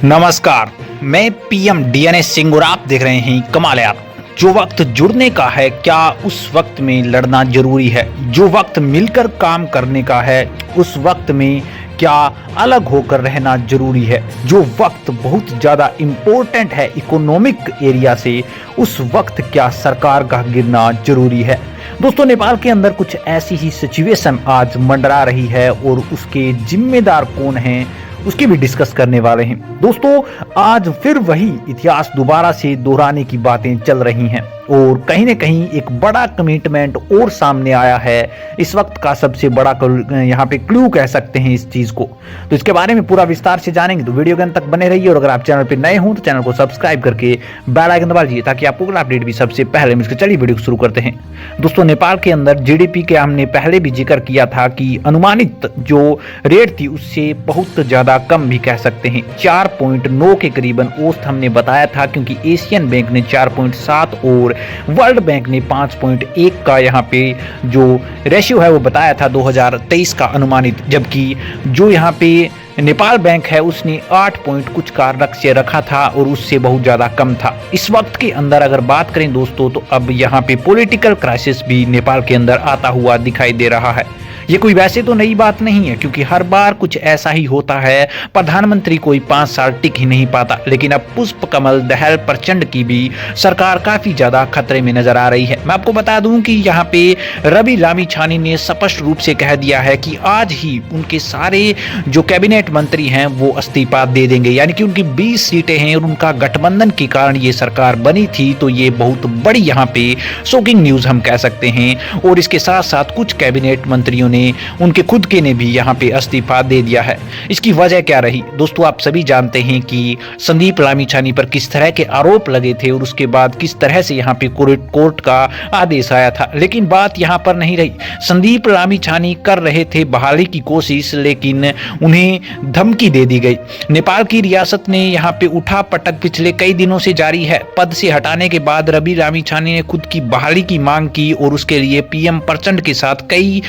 नमस्कार, मैं PM DNA Singh और आप देख रहे हैं कमाल यार। जो वक्त जुड़ने का है क्या उस वक्त में लड़ना जरूरी है, जो वक्त मिलकर काम करने का है उस वक्त में क्या अलग होकर रहना जरूरी है, जो वक्त बहुत ज़्यादा इम्पोर्टेंट है इकोनॉमिक एरिया से उस वक्त क्या सरकार का गिरना जरूरी है। दोस्तों, नेपाल के अंदर कुछ ऐसी ही सिचुएशन आज मंडरा रही है और उसके जिम्मेदार कौन हैं उसकी भी डिस्कस करने वाले हैं। दोस्तों, आज फिर वही इतिहास दोबारा से दोहराने की बातें चल रही हैं और कहीं न कहीं एक बड़ा कमिटमेंट और सामने आया है। इस वक्त का सबसे बड़ा यहाँ पे क्लू कह सकते हैं इस चीज को। तो इसके बारे में पूरा विस्तार से जानेंगे तो वीडियो के अंत तक बने रहिए और अगर आप चैनल पे नए हों तो चैनल को सब्सक्राइब करके बेल आइकन दबा लीजिए ताकि आपको अगला अपडेट भी सबसे पहले मिल सके। चलिए वीडियो शुरू करते हैं। दोस्तों, नेपाल के अंदर जीडीपी के हमने पहले भी जिक्र किया था कि अनुमानित जो रेट थी उससे बहुत ज्यादा कम भी कह सकते हैं। 4.9 के करीबन औसत हमने बताया था, क्योंकि एशियन बैंक ने 4.7 और वर्ल्ड बैंक ने 5.1 का यहाँ पे जो रेशियो है वो बताया था 2023 का अनुमानित, जबकि जो यहाँ पे नेपाल बैंक है उसने 8 पॉइंट कुछ का लक्ष्य रखा था और उससे बहुत ज़्यादा कम था। इस वक्त के अंदर अगर बात करें दोस्तों तो अब यहाँ पे पॉलिटिकल क्राइसिस भी नेपाल के अंदर आता हुआ दिखाई दे रहा है। ये कोई वैसे तो नई बात नहीं है, क्योंकि हर बार कुछ ऐसा ही होता है। प्रधानमंत्री कोई 5 साल टिक ही नहीं पाता, लेकिन अब पुष्प कमल दहल प्रचंड की भी सरकार काफी ज्यादा खतरे में नजर आ रही है। मैं आपको बता दूं कि यहाँ पे रवि लामिछाने ने स्पष्ट रूप से कह दिया है कि आज ही उनके सारे जो कैबिनेट मंत्री हैं वो इस्तीफा दे देंगे, यानी कि उनकी 20 सीटें हैं और उनका गठबंधन के कारण ये सरकार बनी थी। तो ये बहुत बड़ी यहाँ पे शॉकिंग न्यूज हम कह सकते हैं। और इसके साथ साथ कुछ कैबिनेट मंत्रियों उनके खुद के ने भी यहाँ पे इस्तीफा दे दिया है। इसकी वजह क्या रही दोस्तों, आप सभी जानते हैं कि संदीप लामिछाने पर किस तरह के आरोप लगे थे और उसके बाद किस तरह से यहाँ पे कोर्ट का आदेश आया था। लेकिन बात यहाँ पर नहीं रही। संदीप लामिछाने कर रहे थे बहाली की कोशिश, लेकिन उन्हें धमकी दे दी गई। नेपाल की रियासत ने यहाँ पे उठा पटक पिछले कई दिनों से जारी है। पद से हटाने के बाद रवि लामिछाने ने खुद की बहाली की मांग की और उसके लिए पीएम प्रचंड के साथ कई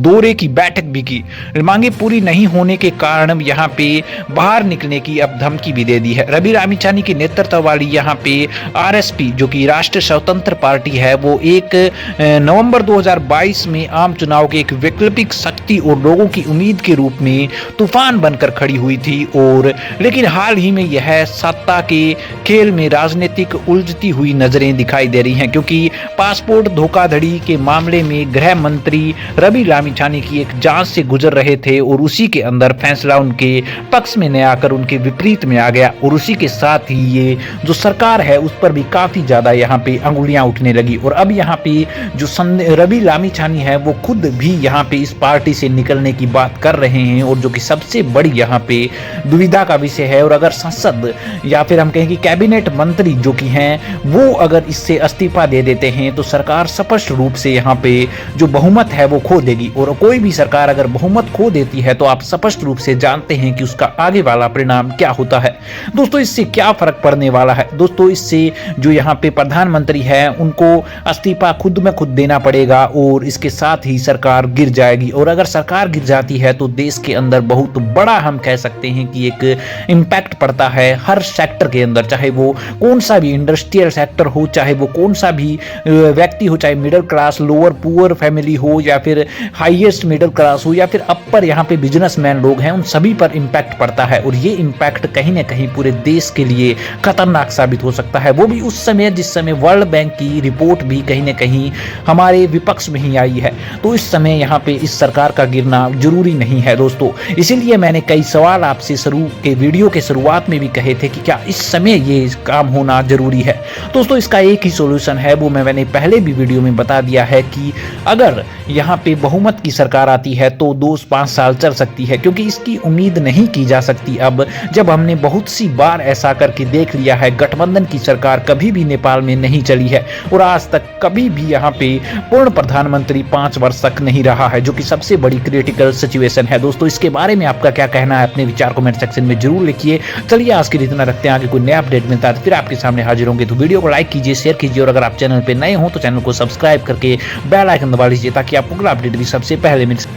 दौरे की बैठक भी की। मांगे पूरी नहीं होने के कारण यहाँ पे बाहर निकलने की अब धमकी भी दे दी है। रवि लामिछाने के नेतृत्व वाली यहाँ पे आरएसपी जो कि राष्ट्रीय स्वतंत्र पार्टी है वो 1 नवंबर 2022 में आम चुनाव के एक वैकल्पिक शक्ति और लोगों की उम्मीद के रूप में तूफान बनकर खड़ी हुई थी। और लेकिन हाल ही में यह सत्ता के खेल में राजनीतिक उलझती हुई नजरें दिखाई दे रही हैं, क्योंकि पासपोर्ट धोखाधड़ी के मामले में गृह मंत्री रवि लामिछाने की एक जांच से गुजर रहे थे और उसी के अंदर फैसला उनके पक्ष में न आकर उनके विपरीत में आ गया। और उसी के साथ ही ये जो सरकार है उस पर भी काफी ज्यादा यहाँ पे अंगुलियां उठने लगी। और अब यहाँ पे जो रवि लामिछाने है वो खुद भी यहाँ पे इस पार्टी से निकलने की बात कर रहे हैं, और जो कि सबसे बड़ी यहाँ पे दुविधा का विषय है। और अगर संसद या फिर हम कहें कि कैबिनेट मंत्री जो कि हैं वो अगर इससे इस्तीफा दे देते हैं तो सरकार स्पष्ट रूप से यहाँ पे जो बहुमत है वो खो देगी। और कोई भी सरकार अगर बहुमत खो देती है तो आप स्पष्ट रूप से जानते हैं कि उसका आगे वाला परिणाम क्या होता है। दोस्तों, इससे क्या फर्क पड़ने वाला है? दोस्तों, इससे जो यहाँ पे प्रधानमंत्री है उनको इस्तीफा खुद में खुद देना पड़ेगा और इसके साथ ही सरकार गिर जाएगी। और अगर सरकार गिर जाती है तो देश के अंदर बहुत बड़ा हम कह सकते हैं कि एक इम्पैक्ट पड़ता है हर सेक्टर के अंदर, चाहे वो कौन सा भी इंडस्ट्रियल सेक्टर हो, चाहे वो कौन सा भी व्यक्ति हो, चाहे middle class, lower poor family हो या फिर हाईएस्ट मिडिल क्लास हो या फिर अपर यहाँ पे बिजनेसमैन लोग हैं, उन सभी पर इम्पैक्ट पड़ता है। और ये इम्पैक्ट कहीं ना कहीं पूरे देश के लिए खतरनाक साबित हो सकता है, वो भी उस समय जिस समय वर्ल्ड बैंक की रिपोर्ट भी कहीं ना कहीं हमारे विपक्ष में ही आई है। तो इस समय यहाँ पे इस सरकार का गिरना जरूरी नहीं है दोस्तों। इसीलिए मैंने कई सवाल आपसे शुरू के वीडियो के शुरुआत में भी कहे थे कि क्या इस समय ये काम होना जरूरी है। दोस्तों, इसका एक ही सोल्यूशन है, वो मैंने पहले भी वीडियो में बता दिया है कि अगर यहाँ पे बहुमत की सरकार आती है तो 2-5 साल चल सकती है, क्योंकि इसकी उम्मीद नहीं की जा सकती अब, जब हमने बहुत सी बार ऐसा करके देख लिया है। गठबंधन की सरकार कभी भी नेपाल में नहीं चली है और आज तक कभी भी यहाँ पे पूर्ण प्रधानमंत्री 5 वर्ष तक नहीं रहा है, जो कि सबसे बड़ी क्रिटिकल सिचुएशन है। दोस्तों, इसके बारे में आपका क्या कहना है? अपने विचार कमेंट सेक्शन में जरूर लिखिए। चलिए आज के लिए इतना रखते हैं, आगे कोई नया अपडेट मिलता है तो फिर आपके सामने हाजिर होंगे। तो वीडियो को लाइक कीजिए, शेयर कीजिए और अगर आप चैनल पर नए हो तो चैनल को सब्सक्राइब करके बेल आइकन दबा लीजिए ताकि आपको अगला अपडेट भी सबसे पहले मिल सके।